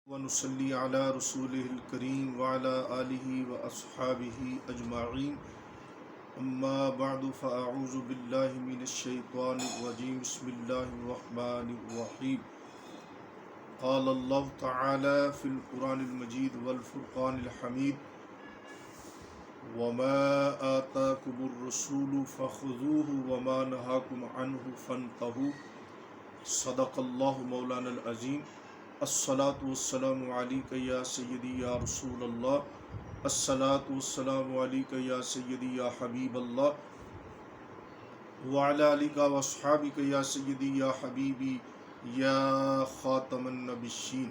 ونصلي على رسوله الكريم وعلى آله وأصحابه أجمعين أما بعد فأعوذ بالله من الشيطان الرجيم بسم الله الرحمن الرحيم قال الله تعالى في القرآن المجيد والفرقان الحميد وما آتاكم الرسول فخذوه وما نهاكم عنه فانتهوا صدق الله مولانا العظيم الصلاة والسلام علیکہ یا سیدی یا رسول اللہ الصلاة والسلام علیکہ یا سیدی یا حبیب اللہ وعلی آلک واصحابک یا سیدی یا حبیبی یا خاتم النبیین۔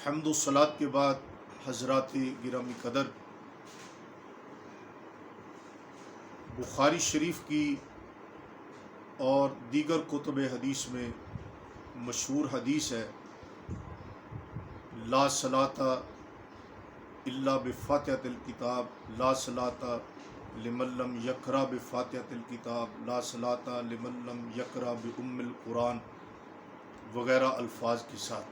حمد و صلاۃ کے بعد حضرات گرامی قدر، بخاری شریف کی اور دیگر کتب حدیث میں مشہور حدیث ہے لا صلاۃ الا بفاتحۃ الکتاب، لا صلاۃ لمن لم یقرأ بفاتحۃ الکتاب، لا صلاۃ لمن لم یقرأ بأم القرآن وغیرہ الفاظ کے ساتھ۔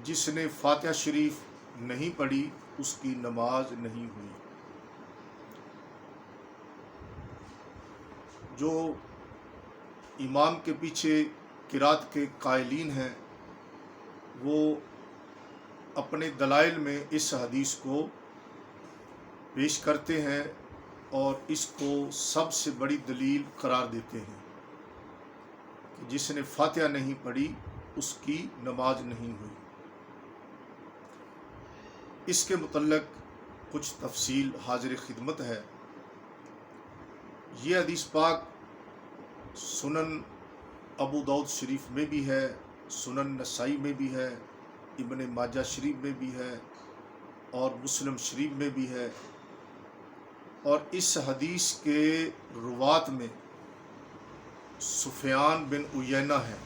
جس نے فاتحہ شریف نہیں پڑھی اس کی نماز نہیں ہوئی۔ جو امام کے پیچھے قرات کے قائلین ہیں وہ اپنے دلائل میں اس حدیث کو پیش کرتے ہیں اور اس کو سب سے بڑی دلیل قرار دیتے ہیں کہ جس نے فاتحہ نہیں پڑھی اس کی نماز نہیں ہوئی۔ اس کے متعلق کچھ تفصیل حاضر خدمت ہے۔ یہ حدیث پاک سنن ابو داؤد شریف میں بھی ہے، سنن نسائی میں بھی ہے، ابن ماجہ شریف میں بھی ہے اور مسلم شریف میں بھی ہے۔ اور اس حدیث کے روات میں سفیان بن عیینہ ہے،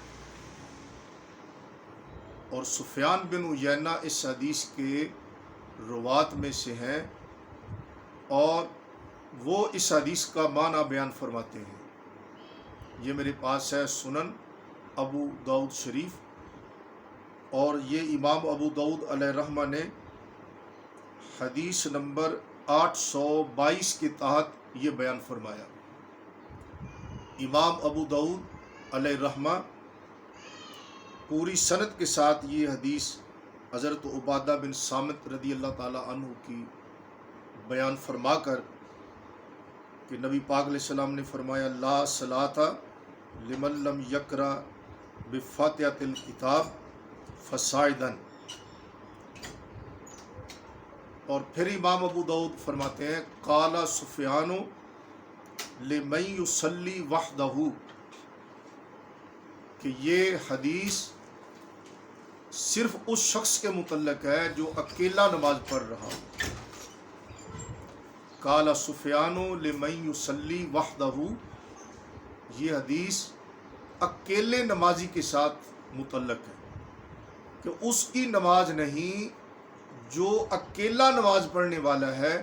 اور سفیان بن عیینہ اس حدیث کے روات میں سے ہیں، اور وہ اس حدیث کا معنی بیان فرماتے ہیں۔ یہ میرے پاس ہے سنن ابو داؤد شریف، اور یہ امام ابو داؤد علیہ رحمہ نے حدیث نمبر 822 کے تحت یہ بیان فرمایا۔ امام ابو داؤد علیہ رحمہ پوری سند کے ساتھ یہ حدیث حضرت عبادہ بن صامت رضی اللہ تعالی عنہ کی بیان فرما کر کہ نبی پاک علیہ السلام نے فرمایا لا صلاۃ لمن لم یقرأ بفاتحۃ الکتاب فصاعدا۔ اور پھر امام ابو داؤد فرماتے ہیں قال سفیان لمن یصلی وحدہ، کہ یہ حدیث صرف اس شخص کے متعلق ہے جو اکیلا نماز پڑھ رہا ہو۔ قال سفیان لمن یصلی وحدہ، یہ حدیث اکیلے نمازی کے ساتھ متعلق ہے کہ اس کی نماز نہیں، جو اکیلا نماز پڑھنے والا ہے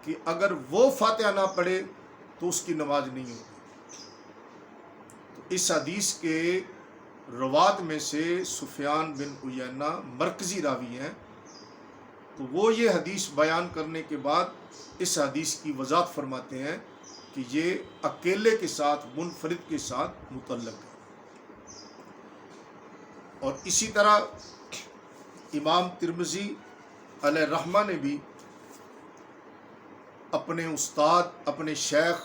کہ اگر وہ فاتحہ نہ پڑھے تو اس کی نماز نہیں ہوتی۔ تو اس حدیث کے روات میں سے سفیان بن عیینہ مرکزی راوی ہیں، تو وہ یہ حدیث بیان کرنے کے بعد اس حدیث کی وضاحت فرماتے ہیں کہ یہ اکیلے کے ساتھ، منفرد کے ساتھ متعلق ہے۔ اور اسی طرح امام ترمذی علیہ رحمہ نے بھی اپنے استاد، اپنے شیخ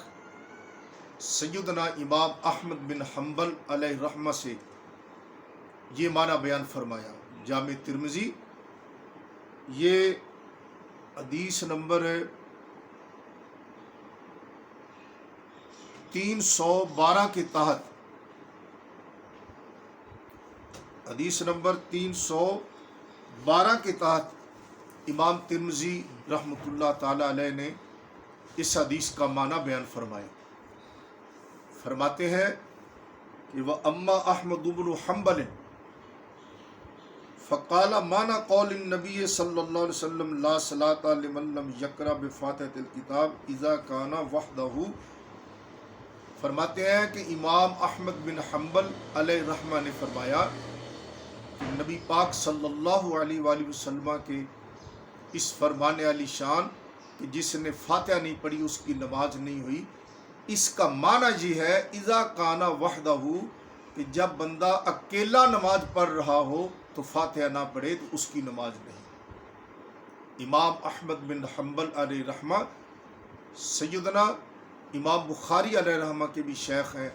سیدنا امام احمد بن حنبل علیہ رحمہ سے یہ معنی بیان فرمایا۔ جامع ترمذی یہ حدیث نمبر 312 کے تحت، حدیث نمبر 312 کے تحت امام ترمذی رحمۃ اللہ تعالی علیہ نے اس حدیث کا معنی بیان فرمایا۔ فرماتے ہیں کہ وَأَمَّا أَحْمَدُ بْنُ حَنبَلٍ فَقَالَ مَعنَى قَوْلِ النَّبِيِّ صلی اللہ علیہ وسلم لَا صَلَاةَ لِمَن لَّمْ يَقْرَأْ بِفَاتِحَةِ الْكِتَابِ إِذَا كَانَ وَحْدَهُ۔ فرماتے ہیں کہ امام احمد بن حنبل علیہ رحمہ نے فرمایا کہ نبی پاک صلی اللہ علیہ وآلہ وسلم کے اس فرمان علی شان کہ جس نے فاتحہ نہیں پڑھی اس کی نماز نہیں ہوئی، اس کا معنی یہ ہے اذا کان وحدہ، کہ جب بندہ اکیلا نماز پڑھ رہا ہو تو فاتحہ نہ پڑھے تو اس کی نماز نہیں۔ امام احمد بن حنبل علیہ رحمہ سیدنا امام بخاری علیہ رحمہ کے بھی شیخ ہیں،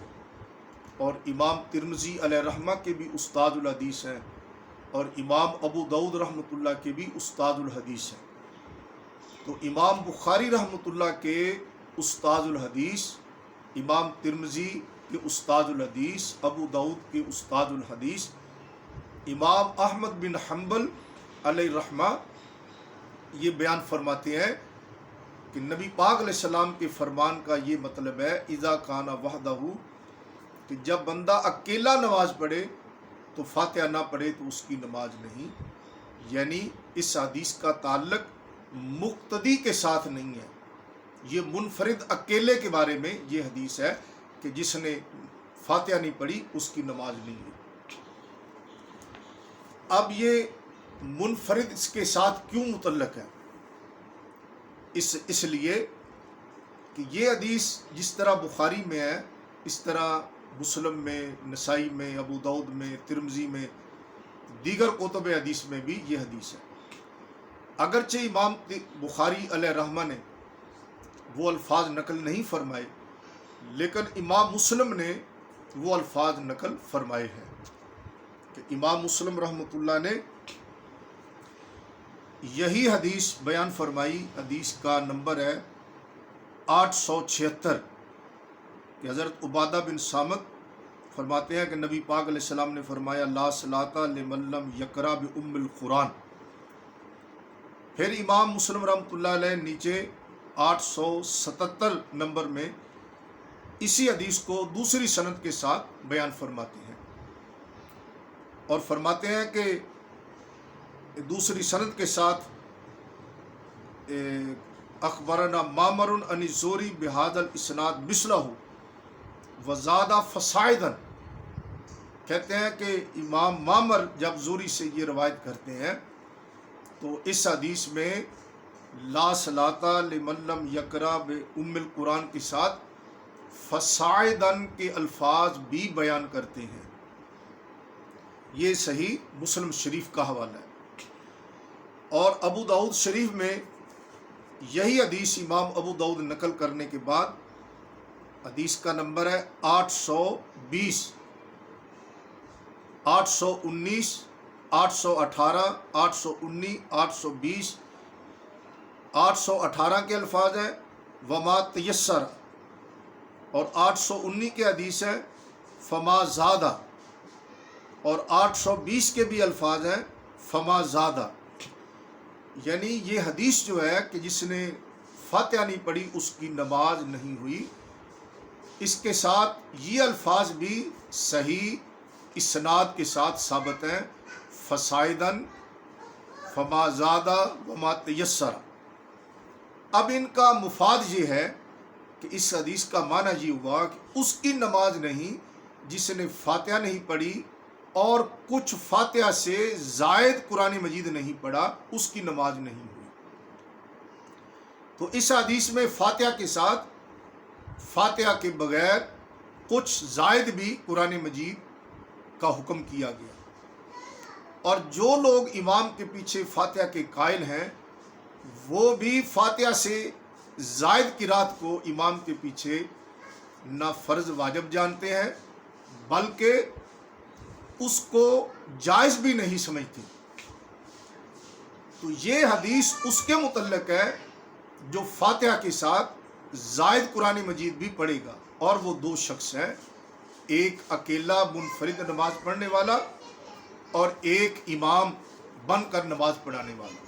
اور امام ترمذی علیہ رحمہ کے بھی استاد الحدیث ہیں، اور امام ابو داؤد رحمۃ اللہ کے بھی استاد الحدیث ہیں۔ تو امام بخاری رحمۃ اللہ کے استاد الحدیث، امام ترمذی کے استاد الحدیث، ابو داؤد کے استاد الحدیث، امام احمد بن حنبل علیہ رحمہ یہ بیان فرماتے ہیں کہ نبی پاک علیہ السلام کے فرمان کا یہ مطلب ہے اذا کان وحدہ، کہ جب بندہ اکیلا نماز پڑھے تو فاتحہ نہ پڑھے تو اس کی نماز نہیں۔ یعنی اس حدیث کا تعلق مقتدی کے ساتھ نہیں ہے، یہ منفرد اکیلے کے بارے میں یہ حدیث ہے کہ جس نے فاتحہ نہیں پڑھی اس کی نماز نہیں ہوئی۔ اب یہ منفرد اس کے ساتھ کیوں متعلق ہے؟ اس لیے کہ یہ حدیث جس طرح بخاری میں ہے اس طرح مسلم میں، نسائی میں، ابو داؤد میں، ترمذی میں، دیگر کتب حدیث میں بھی یہ حدیث ہے۔ اگرچہ امام بخاری علیہ رحمہ نے وہ الفاظ نقل نہیں فرمائے، لیکن امام مسلم نے وہ الفاظ نقل فرمائے ہیں کہ امام مسلم رحمۃ اللہ نے یہی حدیث بیان فرمائی۔ حدیث کا نمبر ہے 876 کہ حضرت عبادہ بن صامت فرماتے ہیں کہ نبی پاک علیہ السلام نے فرمایا لا صلاۃ لمن لم یقرأ بأم القرآن۔ پھر امام مسلم رحمۃ اللہ علیہ نیچے 877 نمبر میں اسی حدیث کو دوسری سند کے ساتھ بیان فرماتے ہیں، اور فرماتے ہیں کہ دوسری سند کے ساتھ اخبرنا معمر عن الزہری بہذا الاسناد مثلہ وزاد فصاعدا، کہتے ہیں کہ امام معمر جب زہری سے یہ روایت کرتے ہیں تو اس حدیث میں لا صلاۃ لمن لم یقرأ بأم القرآن کے ساتھ فصاعدا کے الفاظ بھی بیان کرتے ہیں۔ یہ صحیح مسلم شریف کا حوالہ ہے، اور ابو داؤد شریف میں یہی حدیث امام ابو داؤد نقل کرنے کے بعد حدیث کا نمبر ہے 820، 819، 818، 819، 820، 818 کے الفاظ ہیں وما تیسر، اور 819 کے حدیث ہے فما زادہ، اور 820 کے بھی الفاظ ہیں فما زادہ۔ یعنی یہ حدیث جو ہے کہ جس نے فاتحہ نہیں پڑھی اس کی نماز نہیں ہوئی، اس کے ساتھ یہ الفاظ بھی صحیح اسناد کے ساتھ ثابت ہیں فصاعداً، فما زادہ، وما تیسر۔ اب ان کا مفاد یہ ہے کہ اس حدیث کا معنی یہ ہوا کہ اس کی نماز نہیں جس نے فاتحہ نہیں پڑھی اور کچھ فاتحہ سے زائد قرآن مجید نہیں پڑھا، اس کی نماز نہیں ہوئی۔ تو اس حدیث میں فاتحہ کے ساتھ فاتحہ کے بغیر کچھ زائد بھی قرآن مجید کا حکم کیا گیا، اور جو لوگ امام کے پیچھے فاتحہ کے قائل ہیں وہ بھی فاتحہ سے زائد قرات کو امام کے پیچھے نہ فرض واجب جانتے ہیں بلکہ اس کو جائز بھی نہیں سمجھتے۔ تو یہ حدیث اس کے متعلق ہے جو فاتحہ کے ساتھ زائد قرآن مجید بھی پڑھے گا، اور وہ دو شخص ہیں، ایک اکیلا منفرد نماز پڑھنے والا اور ایک امام بن کر نماز پڑھانے والا،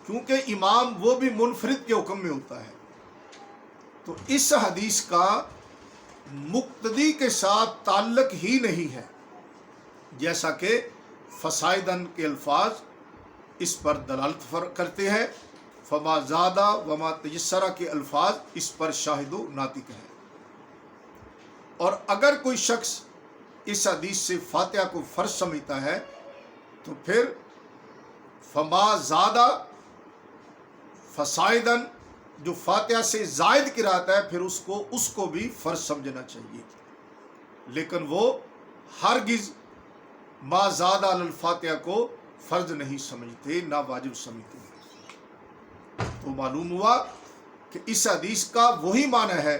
کیونکہ امام وہ بھی منفرد کے حکم میں ہوتا ہے۔ تو اس حدیث کا مقتدی کے ساتھ تعلق ہی نہیں ہے، جیسا کہ فصاعداً کے الفاظ اس پر دلالت کرتے ہیں، فما زادہ وما تیسرہ کے الفاظ اس پر شاہد و ناطق ہیں۔ اور اگر کوئی شخص اس حدیث سے فاتحہ کو فرض سمجھتا ہے تو پھر فما زادہ فسائدن جو فاتحہ سے زائد قرات ہے پھر اس کو بھی فرض سمجھنا چاہیے، لیکن وہ ہرگز ما زادہ علی الفاتحہ کو فرض نہیں سمجھتے، نہ واجب سمجھتے۔ تو معلوم ہوا کہ اس حدیث کا وہی معنی ہے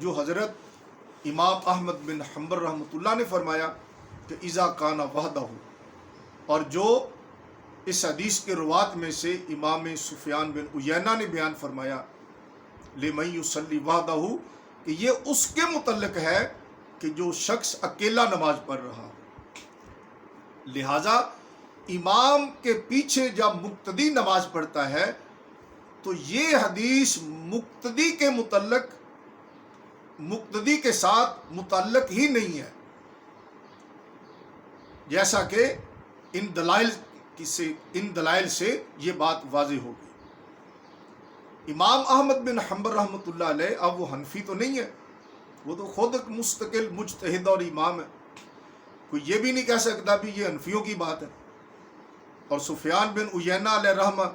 جو حضرت امام احمد بن حنبل رحمۃ اللہ نے فرمایا کہ اذا کان وحدہ، اور جو اس حدیث کے روات میں سے امام سفیان بن عیینہ نے بیان فرمایا لمن یصلی وحدہ، کہ یہ اس کے متعلق ہے کہ جو شخص اکیلا نماز پڑھ رہا، لہذا امام کے پیچھے جب مقتدی نماز پڑھتا ہے تو یہ حدیث مقتدی کے ساتھ متعلق ہی نہیں ہے، جیسا کہ ان دلائل سے یہ بات واضح ہو گئی۔ امام احمد بن حنبل رحمۃ اللہ علیہ اب وہ حنفی تو نہیں ہے، وہ تو خود ایک مستقل مجتہد اور امام ہے، کوئی یہ بھی نہیں کہہ سکتا بھی یہ حنفیوں کی بات ہے۔ اور سفیان بن عیینہ علیہ رحمہ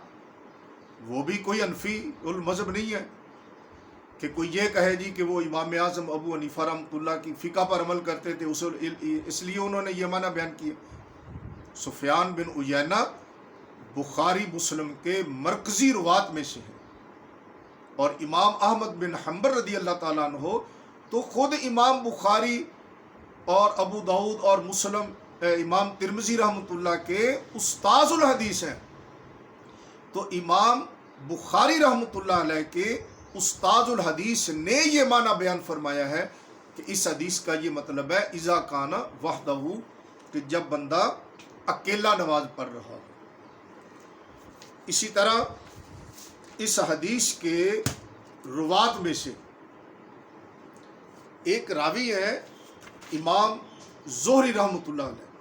وہ بھی کوئی حنفی المذہب نہیں ہے کہ کوئی یہ کہے جی کہ وہ امام اعظم ابو حنیفہ رحمۃ اللہ کی فقہ پر عمل کرتے تھے، اس لیے انہوں نے یہ معنی بیان کیا۔ سفیان بن عیینہ بخاری مسلم کے مرکزی روات میں سے ہیں، اور امام احمد بن حنبل رضی اللہ تعالیٰ عنہ تو خود امام بخاری اور ابو داؤد اور مسلم امام ترمذی رحمۃ اللہ کے استاذ الحدیث ہیں۔ تو امام بخاری رحمۃ اللہ علیہ کے استاذ الحدیث نے یہ معنی بیان فرمایا ہے کہ اس حدیث کا یہ مطلب ہے اذا کان وحدہ، کہ جب بندہ اکیلا نماز پڑھ رہا۔ اسی طرح اس حدیث کے روات میں سے ایک راوی ہے امام زہری رحمۃ اللہ علیہ،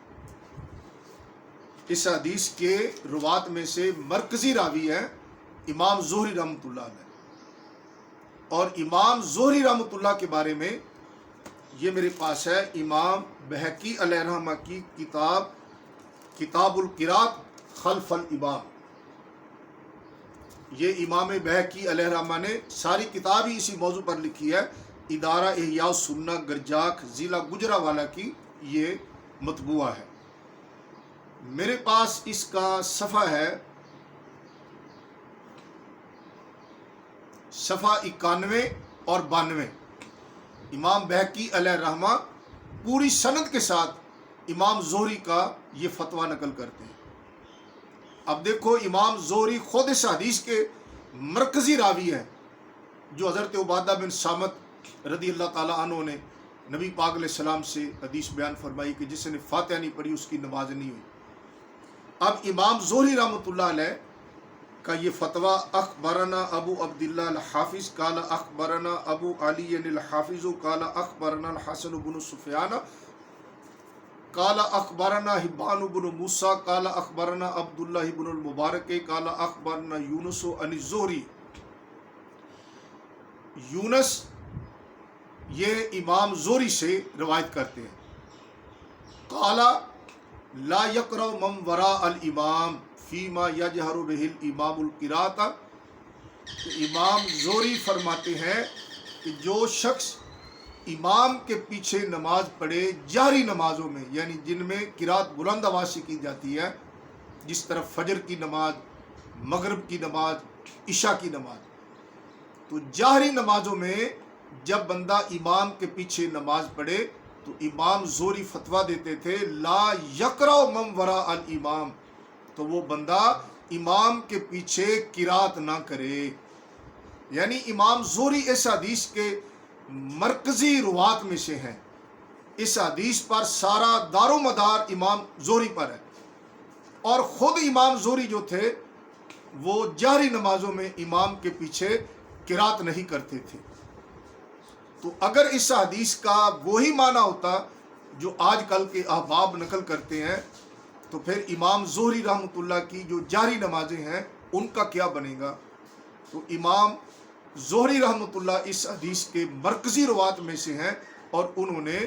اس حدیث کے روات میں سے مرکزی راوی ہے امام زہری رحمۃ اللہ علیہ، اور امام زہری رحمۃ اللہ کے بارے میں یہ میرے پاس ہے امام بہقی علیہ رحمہ کی کتاب القراءۃ خلف الامام، یہ امام بہقی علیہ رحمہ نے ساری کتاب ہی اسی موضوع پر لکھی ہے، ادارہ احیاء السنہ گرجاک ضلع گجرانوالہ کی یہ مطبوعہ ہے۔ میرے پاس اس کا صفحہ ہے صفحہ 91 اور 92۔ امام بہقی علیہ رحمہ پوری سند کے ساتھ امام زہری کا یہ فتویٰ نقل کرتے ہیں۔ اب دیکھو امام زہری خود اس حدیث کے مرکزی راوی ہیں، جو حضرت عبادہ بن صامت رضی اللہ تعالیٰ عنہ نے نبی پاک علیہ السلام سے حدیث بیان فرمائی کہ جس نے فاتحہ نہیں پڑھی اس کی نماز نہیں ہوئی۔ اب امام زہری رحمۃ اللہ علیہ کا یہ فتویٰ اخبرنا ابو عبداللہ الحافظ قال اخبرنا ابو علی الحافظ قال اخبرنا الحسن بن سفیان قال اخبرنا حبان بن موسیٰ قال اخبرنا عبداللہ بن المبارک قال اخبرنا یونس عن الزہری۔ یونس یہ امام زہری سے روایت کرتے ہیں، قال لا یقرأ من وراء الامام فیما یجہر بہ الامام القراءۃ، امام زہری فرماتے ہیں کہ جو شخص امام کے پیچھے نماز پڑھے جہری نمازوں میں، یعنی جن میں قراءت بلند آواز سے کی جاتی ہے، جس طرح فجر کی نماز، مغرب کی نماز، عشاء کی نماز، تو جہری نمازوں میں جب بندہ امام کے پیچھے نماز پڑھے تو امام زہری فتویٰ دیتے تھے لا یقرأ من وراء الامام، تو وہ بندہ امام کے پیچھے قرات نہ کرے۔ یعنی امام زہری اس حدیث کے مرکزی روات میں سے ہیں، اس حدیث پر سارا دار و مدار امام زہری پر ہے، اور خود امام زہری جو تھے وہ جہری نمازوں میں امام کے پیچھے قرات نہیں کرتے تھے۔ تو اگر اس حدیث کا وہی معنی ہوتا جو آج کل کے احباب نقل کرتے ہیں تو پھر امام زہری رحمۃ اللہ کی جو جہری نمازیں ہیں ان کا کیا بنے گا؟ تو امام زہری رحمۃ اللہ اس حدیث کے مرکزی روات میں سے ہیں، اور انہوں نے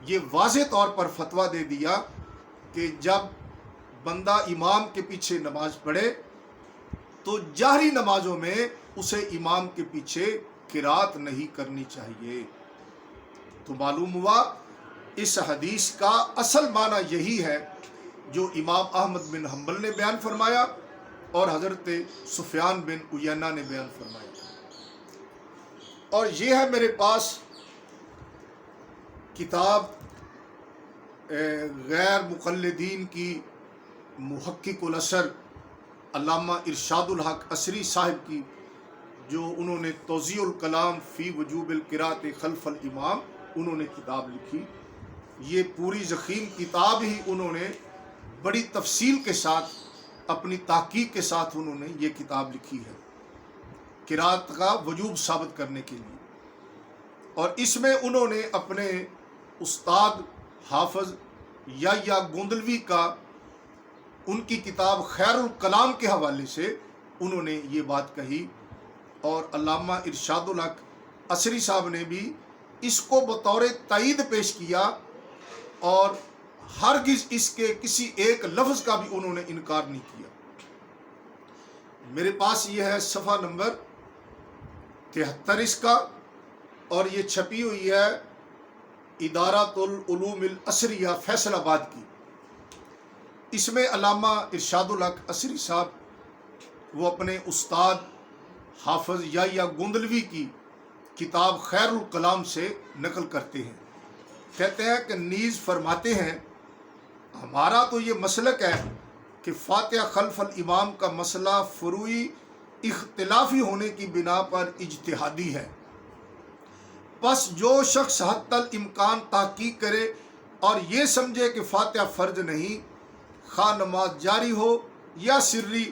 یہ واضح طور پر فتویٰ دے دیا کہ جب بندہ امام کے پیچھے نماز پڑھے تو جہری نمازوں میں اسے امام کے پیچھے قرات نہیں کرنی چاہیے۔ تو معلوم ہوا اس حدیث کا اصل معنی یہی ہے جو امام احمد بن حنبل نے بیان فرمایا اور حضرت سفیان بن عیینہ نے بیان فرمایا۔ اور یہ ہے میرے پاس کتاب غیر مقلدین کی محقق الاثر علامہ ارشاد الحق عصری صاحب کی، جو انہوں نے توضیح الکلام فی وجوب القراءۃ خلف الامام انہوں نے کتاب لکھی۔ یہ پوری ضخیم کتاب ہی انہوں نے بڑی تفصیل کے ساتھ اپنی تحقیق کے ساتھ انہوں نے یہ کتاب لکھی ہے قراءت کا وجوب ثابت کرنے کے لیے۔ اور اس میں انہوں نے اپنے استاد حافظ یحییٰ گوندلوی کا ان کی کتاب خیر الکلام کے حوالے سے انہوں نے یہ بات کہی، اور علامہ ارشاد الحق عصری صاحب نے بھی اس کو بطور تائید پیش کیا، اور ہرگز اس کے کسی ایک لفظ کا بھی انہوں نے انکار نہیں کیا۔ میرے پاس یہ ہے صفحہ نمبر 73 اس کا، اور یہ چھپی ہوئی ہے ادارۃ العلوم العصریہ فیصل آباد کی۔ اس میں علامہ ارشاد الحق عصری صاحب وہ اپنے استاد حافظ یحییٰ گوندلوی کی کتاب خیر الکلام سے نقل کرتے ہیں۔ کہتے ہیں کہ نیز فرماتے ہیں ہمارا تو یہ مسلک ہے کہ فاتحہ خلف الامام کا مسئلہ فروعی اختلافی ہونے کی بنا پر اجتہادی ہے، پس جو شخص حتی الامکان تحقیق کرے اور یہ سمجھے کہ فاتحہ فرض نہیں، خواہ نماز جاری ہو یا سری،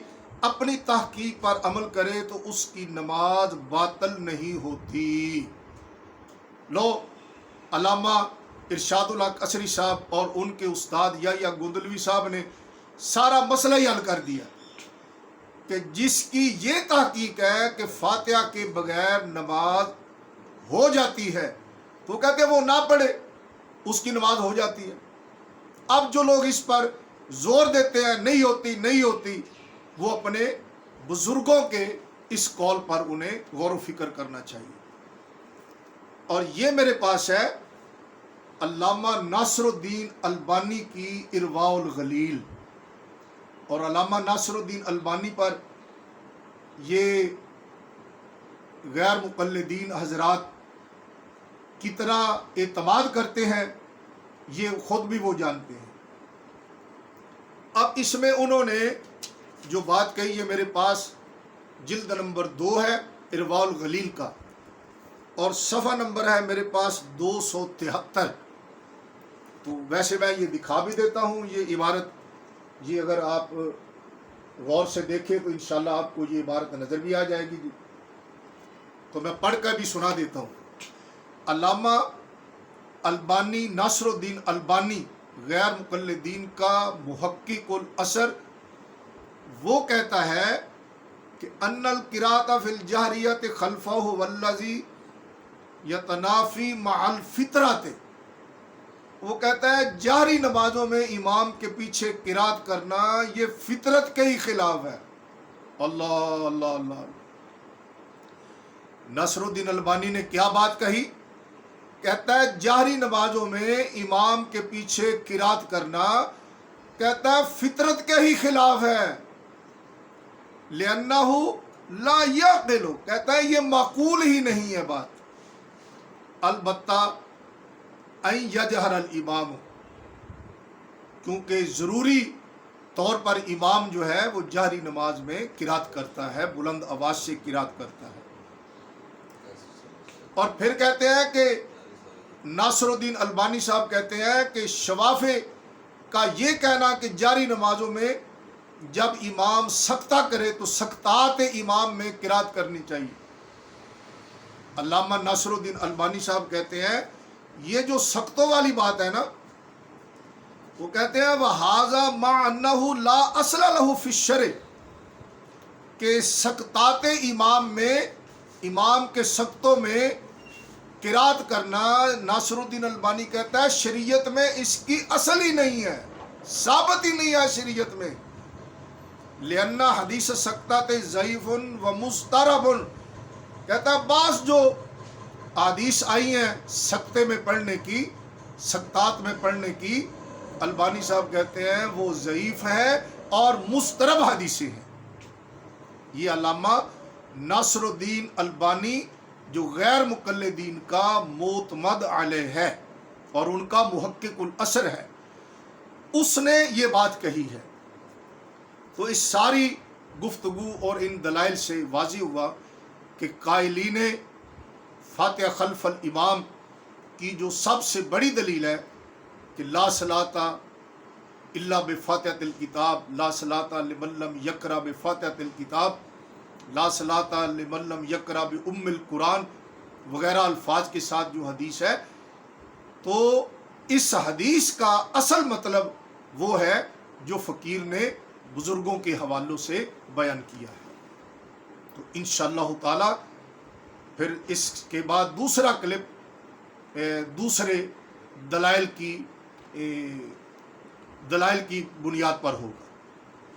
اپنی تحقیق پر عمل کرے تو اس کی نماز باطل نہیں ہوتی۔ لو، علامہ ارشاد الحق عصری صاحب اور ان کے استاد یحییٰ گوندلوی صاحب نے سارا مسئلہ ہی حل کر دیا کہ جس کی یہ تحقیق ہے کہ فاتحہ کے بغیر نماز ہو جاتی ہے تو کہتے ہیں وہ نہ پڑھے، اس کی نماز ہو جاتی ہے۔ اب جو لوگ اس پر زور دیتے ہیں نہیں ہوتی، وہ اپنے بزرگوں کے اس قول پر انہیں غور و فکر کرنا چاہیے۔ اور یہ میرے پاس ہے علامہ ناصر الدین البانی کی ارواء الغلیل، اور علامہ ناصر الدین البانی پر یہ غیر مقلدین حضرات کتنا اعتماد کرتے ہیں یہ خود بھی وہ جانتے ہیں۔ اب اس میں انہوں نے جو بات کہی ہے میرے پاس جلد نمبر 2 ہے ارواء الغلیل کا، اور صفحہ نمبر ہے میرے پاس 273۔ تو ویسے میں یہ دکھا بھی دیتا ہوں یہ عبارت، یہ اگر آپ غور سے دیکھیں تو انشاءاللہ آپ کو یہ عبارت نظر بھی آ جائے گی۔ تو میں پڑھ کر بھی سنا دیتا ہوں۔ علامہ البانی ناصر الدین البانی غیر مقلدین کا محقق الاثر وہ کہتا ہے کہ ان القراءۃ فی الجہریۃ خلفہ والذی یتنافی مع الفطرۃ، وہ کہتا ہے جہری نمازوں میں امام کے پیچھے قرات کرنا یہ فطرت کے ہی خلاف ہے۔ اللہ اللہ اللہ، نصر الدین البانی نے کیا بات کہی؟ کہتا ہے جہری نمازوں میں امام کے پیچھے قرات کرنا کہتا ہے فطرت کے ہی خلاف ہے، لِأَنَّهُ لَا يَعْقِلُ، کہتا ہے یہ معقول ہی نہیں ہے بات۔ البتہ ان یجہر الامام، کیونکہ ضروری طور پر امام جو ہے وہ جہری نماز میں قرات کرتا ہے، بلند آواز سے قرات کرتا ہے۔ اور پھر کہتے ہیں کہ ناصر الدین البانی صاحب کہتے ہیں کہ شوافع کا یہ کہنا کہ جہری نمازوں میں جب امام سکتہ کرے تو سکتات امام میں قرات کرنی چاہیے۔ علامہ ناصر الدین البانی صاحب کہتے ہیں یہ جو سکتوں والی بات ہے نا، وہ کہتے ہیں وَهَذَا مَعَ أَنَّهُ لَا أَصْلَ لَهُ فِي الشَّرْعِ، کہ سکتات امام میں، امام کے سکتوں میں قرات کرنا ناصر الدین البانی کہتا ہے شریعت میں اس کی اصل ہی نہیں ہے، ثابت ہی نہیں ہے شریعت میں. لأن حدیث سکتات ضعیف و مضطرب، کہتا ہے بعض جو حدیث آئی ہیں سکتے میں پڑھنے کی، سکتات میں پڑھنے کی، البانی صاحب کہتے ہیں وہ ضعیف ہے اور مضطرب حدیثیں ہیں. یہ علامہ ناصر الدین البانی جو غیر مقلدین کا معتمد علیہ ہے اور ان کا محقق الاثر ہے، اس نے یہ بات کہی ہے. تو اس ساری گفتگو اور ان دلائل سے واضح ہوا کہ قائلین فاتحہ خلف الامام کی جو سب سے بڑی دلیل ہے کہ لا صلاۃ الا بفاتحۃ الکتاب، لا صلاۃ لمن لم یقرأ بفاتحۃ الکتاب، لا صلاۃ لمن لم یقرأ بام القرآن وغیرہ الفاظ کے ساتھ جو حدیث ہے، تو اس حدیث کا اصل مطلب وہ ہے جو فقیر نے بزرگوں کے حوالوں سے بیان کیا ہے. تو انشاءاللہ تعالی پھر اس کے بعد دوسرا کلپ دوسرے دلائل کی بنیاد پر ہوگا.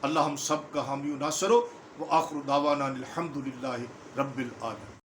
اللہ ہم سب کا حامی و ناصر و آخر دعوانا الحمدللہ رب العالمین.